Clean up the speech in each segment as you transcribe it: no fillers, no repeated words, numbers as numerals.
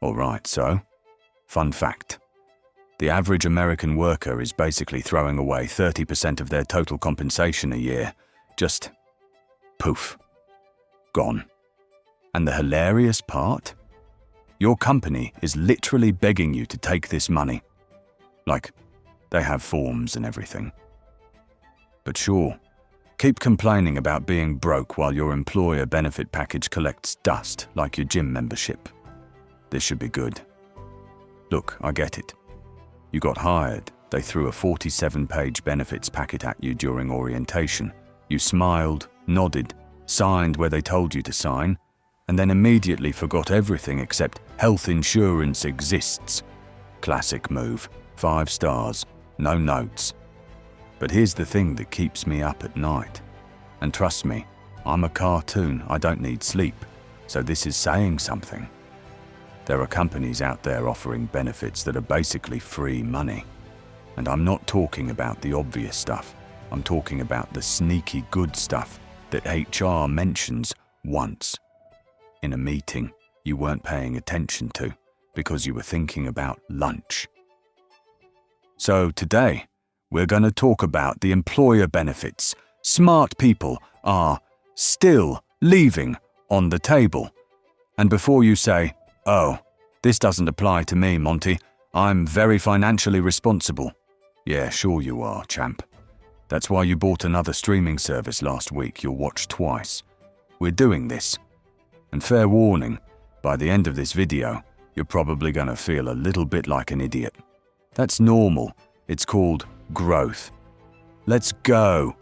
Alright, so, fun fact. The average American worker is basically throwing away 30% of their total compensation a year. Just poof. Gone. And the hilarious part? Your company is literally begging you to take this money. Like, they have forms and everything. But sure, keep complaining about being broke while your employer benefit package collects dust like your gym membership. This should be good. Look, I get it. You got hired, they threw a 47-page benefits packet at you during orientation. You smiled, nodded, signed where they told you to sign, and then immediately forgot everything except health insurance exists. Classic move, 5 stars, no notes. But here's the thing that keeps me up at night. And trust me, I'm a cartoon, I don't need sleep, so this is saying something. There are companies out there offering benefits that are basically free money. And I'm not talking about the obvious stuff. I'm talking about the sneaky good stuff that HR mentions once in a meeting you weren't paying attention to because you were thinking about lunch. So today, we're going to talk about the employer benefits smart people are still leaving on the table. And before you say, "Oh, this doesn't apply to me, Monty. I'm very financially responsible." Yeah, sure you are, champ. That's why you bought another streaming service last week you'll watch twice. We're doing this. And fair warning, by the end of this video, you're probably going to feel a little bit like an idiot. That's normal. It's called growth. Let's go.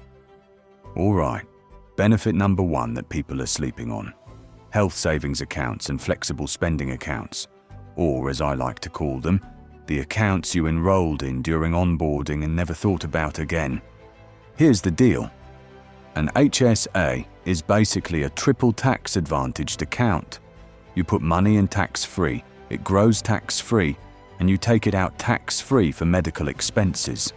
All right. Benefit number 1 that people are sleeping on. Health savings accounts and flexible spending accounts. Or, as I like to call them, the accounts you enrolled in during onboarding and never thought about again. Here's the deal. An HSA is basically a triple tax-advantaged account. You put money in tax-free, it grows tax-free, and you take it out tax-free for medical expenses.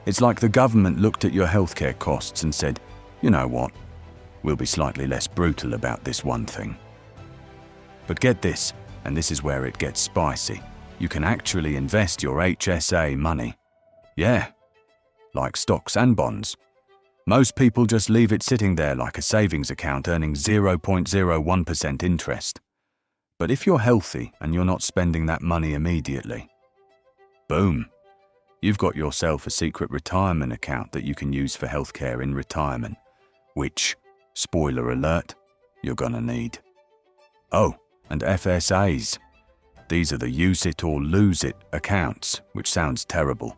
It's like the government looked at your healthcare costs and said, "You know what? We'll be slightly less brutal about this one thing." But get this, and this is where it gets spicy. You can actually invest your HSA money. Yeah, like stocks and bonds. Most people just leave it sitting there like a savings account earning 0.01% interest. But if you're healthy and you're not spending that money immediately, boom, you've got yourself a secret retirement account that you can use for healthcare in retirement, which, spoiler alert, you're gonna need. Oh, and FSAs. These are the use it or lose it accounts, which sounds terrible,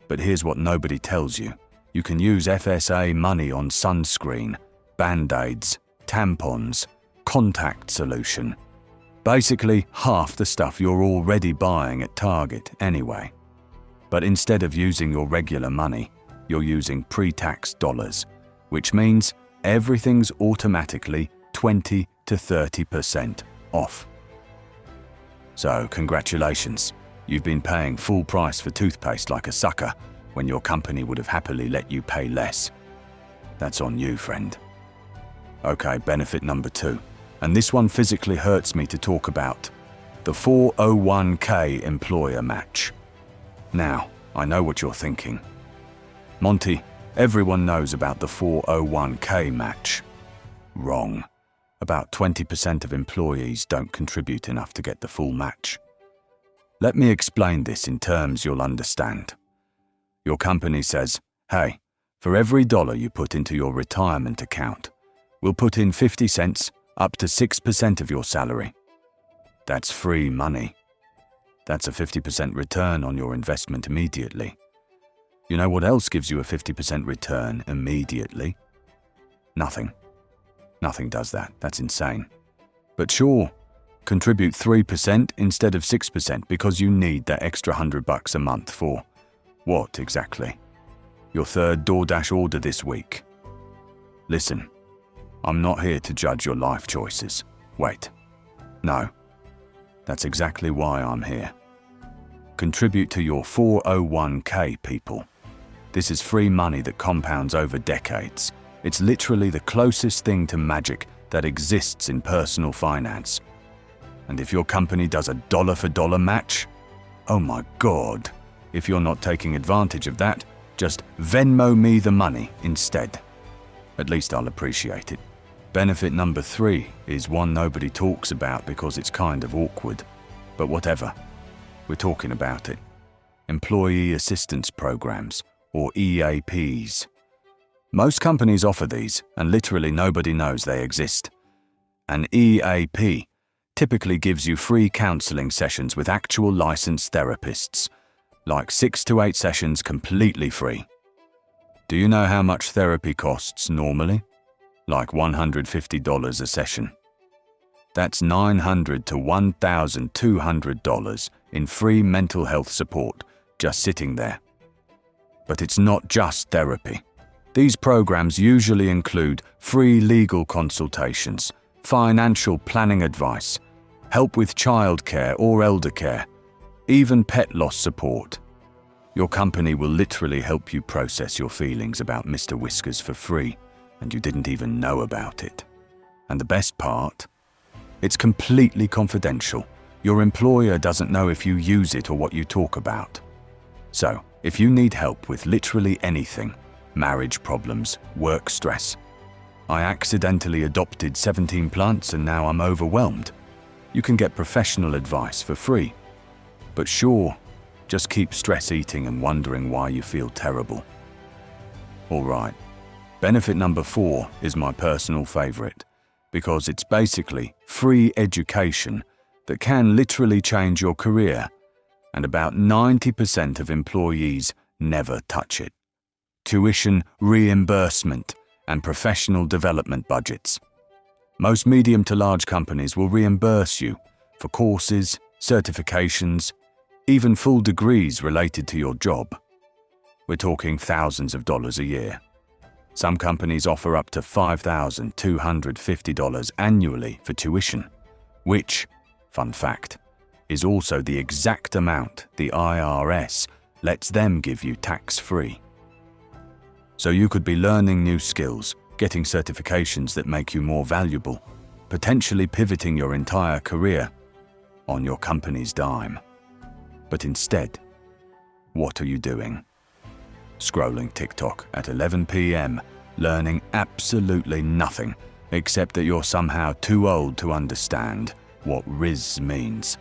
but here's what nobody tells you. You can use FSA money on sunscreen, band-aids, tampons, contact solution. Basically, half the stuff you're already buying at Target anyway. But instead of using your regular money, you're using pre-tax dollars, which means everything's automatically 20 to 30% off. So, congratulations. You've been paying full price for toothpaste like a sucker when your company would have happily let you pay less. That's on you, friend. Okay, benefit number 2. And this one physically hurts me to talk about. The 401k employer match. Now, I know what you're thinking. Monty, everyone knows about the 401k match. Wrong. About 20% of employees don't contribute enough to get the full match. Let me explain this in terms you'll understand. Your company says, "Hey, for every dollar you put into your retirement account, we'll put in 50 cents up to 6% of your salary." That's free money. That's a 50% return on your investment immediately. You know what else gives you a 50% return immediately? Nothing. Nothing does that. That's insane. But sure, contribute 3% instead of 6% because you need that extra $100 a month for what exactly? Your 3rd DoorDash order this week. Listen, I'm not here to judge your life choices. Wait. No. That's exactly why I'm here. Contribute to your 401k, people. This is free money that compounds over decades. It's literally the closest thing to magic that exists in personal finance. And if your company does a dollar-for-dollar match, oh my God, if you're not taking advantage of that, just Venmo me the money instead. At least I'll appreciate it. Benefit number 3 is one nobody talks about because it's kind of awkward. But whatever, we're talking about it. Employee Assistance Programs, or EAPs. Most companies offer these, and literally nobody knows they exist. An EAP typically gives you free counseling sessions with actual licensed therapists, like 6 to 8 sessions completely free. Do you know how much therapy costs normally? Like $150 a session. That's $900 to $1,200 in free mental health support just sitting there. But it's not just therapy. These programs usually include free legal consultations, financial planning advice, help with childcare or elder care, even pet loss support. Your company will literally help you process your feelings about Mr. Whiskers for free, and you didn't even know about it. And the best part? It's completely confidential. Your employer doesn't know if you use it or what you talk about. So, if you need help with literally anything, marriage problems, work stress. I accidentally adopted 17 plants and now I'm overwhelmed. You can get professional advice for free. But sure, just keep stress eating and wondering why you feel terrible. Alright, benefit number 4 is my personal favorite, because it's basically free education that can literally change your career, and about 90% of employees never touch it. Tuition reimbursement and professional development budgets. Most medium to large companies will reimburse you for courses, certifications, even full degrees related to your job. We're talking thousands of dollars a year. Some companies offer up to $5,250 annually for tuition, which, fun fact, is also the exact amount the IRS lets them give you tax-free. So you could be learning new skills, getting certifications that make you more valuable, potentially pivoting your entire career on your company's dime. But instead, what are you doing? Scrolling TikTok at 11 p.m., learning absolutely nothing except that you're somehow too old to understand what Riz means.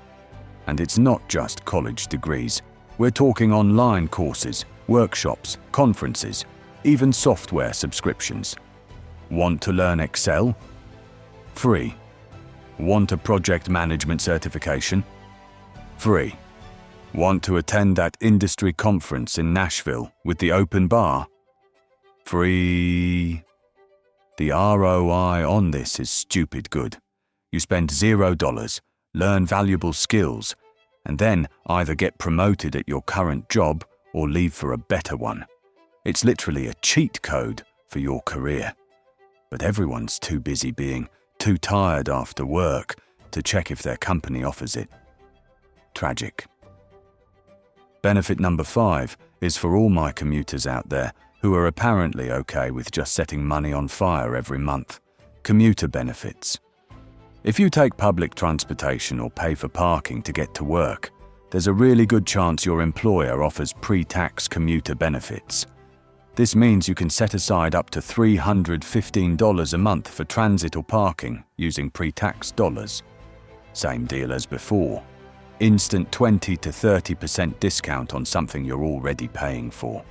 And it's not just college degrees. We're talking online courses, workshops, conferences, even software subscriptions. Want to learn Excel? Free. Want a project management certification? Free. Want to attend that industry conference in Nashville with the open bar? Free. The ROI on this is stupid good. You spend $0, learn valuable skills, and then either get promoted at your current job or leave for a better one. It's literally a cheat code for your career. But everyone's too busy being too tired after work to check if their company offers it. Tragic. Benefit number 5 is for all my commuters out there who are apparently okay with just setting money on fire every month. Commuter benefits. If you take public transportation or pay for parking to get to work, there's a really good chance your employer offers pre-tax commuter benefits. This means you can set aside up to $315 a month for transit or parking using pre-tax dollars. Same deal as before. Instant 20 to 30% discount on something you're already paying for.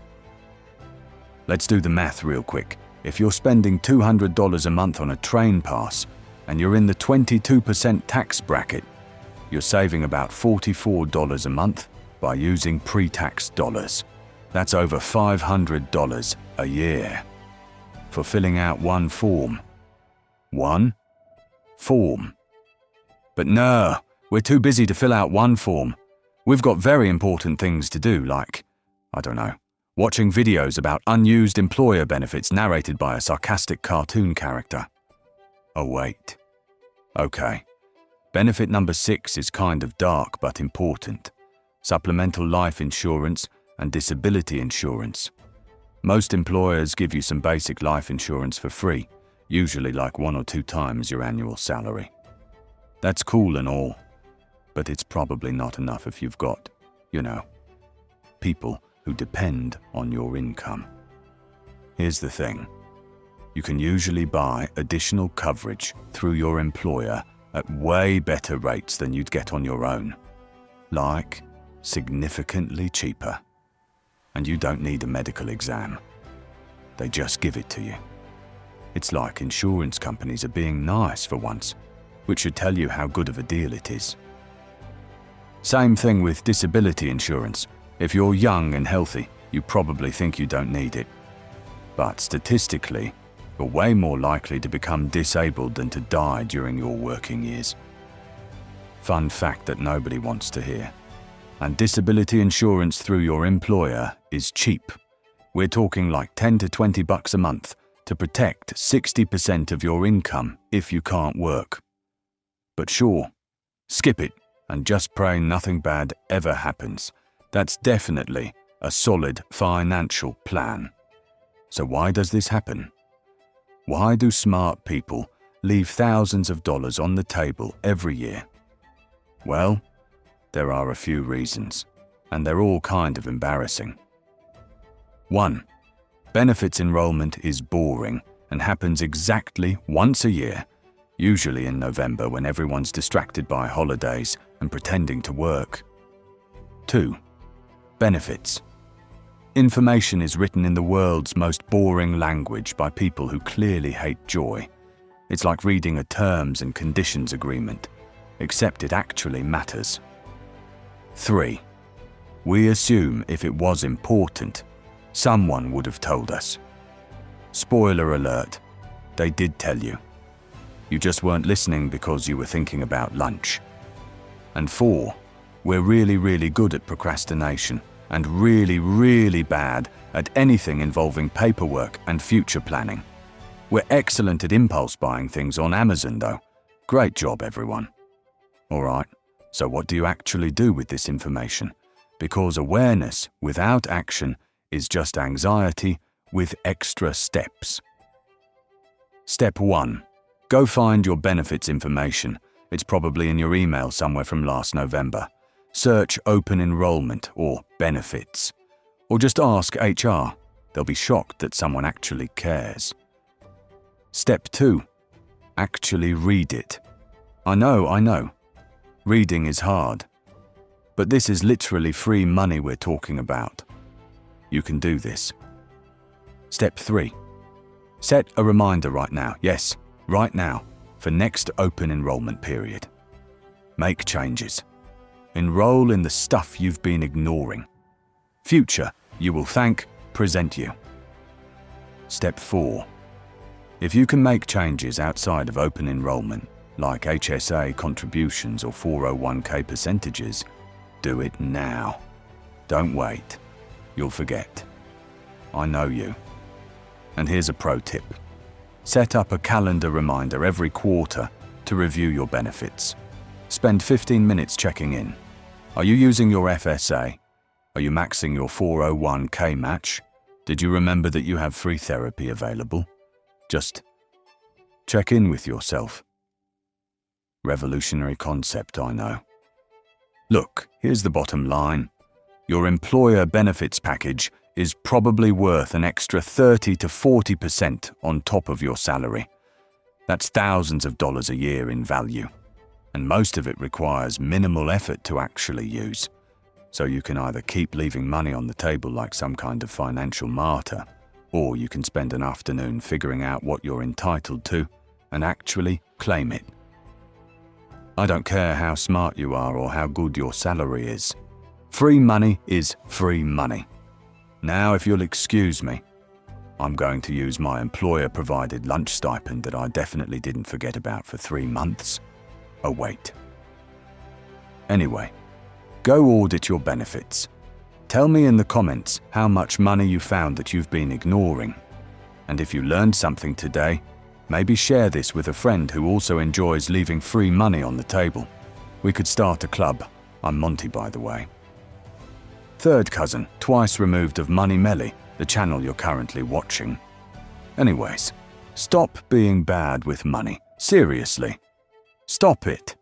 Let's do the math real quick. If you're spending $200 a month on a train pass and you're in the 22% tax bracket, you're saving about $44 a month by using pre-tax dollars. That's over $500 a year for filling out one form. One form. But no, we're too busy to fill out one form. We've got very important things to do, like, I don't know, watching videos about unused employer benefits narrated by a sarcastic cartoon character. Oh wait. Okay. Benefit number 6 is kind of dark but important. Supplemental life insurance and disability insurance. Most employers give you some basic life insurance for free, usually like 1 or 2 times your annual salary. That's cool and all, but it's probably not enough if you've got, people who depend on your income. Here's the thing. You can usually buy additional coverage through your employer at way better rates than you'd get on your own. Like, significantly cheaper. And you don't need a medical exam. They just give it to you. It's like insurance companies are being nice for once, which should tell you how good of a deal it is. Same thing with disability insurance. If you're young and healthy, you probably think you don't need it. But statistically, you're way more likely to become disabled than to die during your working years. Fun fact that nobody wants to hear. And disability insurance through your employer is cheap. We're talking like $10 to $20 a month to protect 60% of your income if you can't work. But sure, skip it and just pray nothing bad ever happens. That's definitely a solid financial plan. So why does this happen? Why do smart people leave thousands of dollars on the table every year? Well, there are a few reasons, and they're all kind of embarrassing. 1. Benefits enrollment is boring and happens exactly once a year, usually in November when everyone's distracted by holidays and pretending to work. 2. Benefits. Information is written in the world's most boring language by people who clearly hate joy. It's like reading a terms and conditions agreement, except it actually matters. 3. We assume if it was important, someone would have told us. Spoiler alert, they did tell you. You just weren't listening because you were thinking about lunch. And 4. We're really good at procrastination and really bad at anything involving paperwork and future planning. We're excellent at impulse buying things on Amazon though. Great job, everyone. Alright, so what do you actually do with this information? Because awareness without action is just anxiety with extra steps. Step 1. Go find your benefits information. It's probably in your email somewhere from last November. Search open enrollment or benefits. Or just ask HR. They'll be shocked that someone actually cares. Step 2. Actually read it. I know. Reading is hard. But this is literally free money we're talking about. You can do this. Step 3. Set a reminder right now. Yes, right now, for next open enrollment period. Make changes. Enroll in the stuff you've been ignoring. Future, you will thank, present you. Step 4. If you can make changes outside of open enrollment, like HSA contributions or 401k percentages, do it now. Don't wait. You'll forget. I know you. And here's a pro tip. Set up a calendar reminder every quarter to review your benefits. Spend 15 minutes checking in. Are you using your FSA? Are you maxing your 401k match? Did you remember that you have free therapy available? Just check in with yourself. Revolutionary concept, I know. Look, here's the bottom line. Your employer benefits package is probably worth an extra 30 to 40% on top of your salary. That's thousands of dollars a year in value. And most of it requires minimal effort to actually use. So you can either keep leaving money on the table like some kind of financial martyr, or you can spend an afternoon figuring out what you're entitled to and actually claim it. I don't care how smart you are or how good your salary is. Free money is free money. Now, if you'll excuse me, I'm going to use my employer-provided lunch stipend that I definitely didn't forget about for 3 months. Oh, wait. Anyway, go audit your benefits. Tell me in the comments how much money you found that you've been ignoring. And if you learned something today, maybe share this with a friend who also enjoys leaving free money on the table. We could start a club. I'm Monty, by the way. Third cousin, twice removed of Money Melly, the channel you're currently watching. Anyways, stop being bad with money. Seriously. Stop it.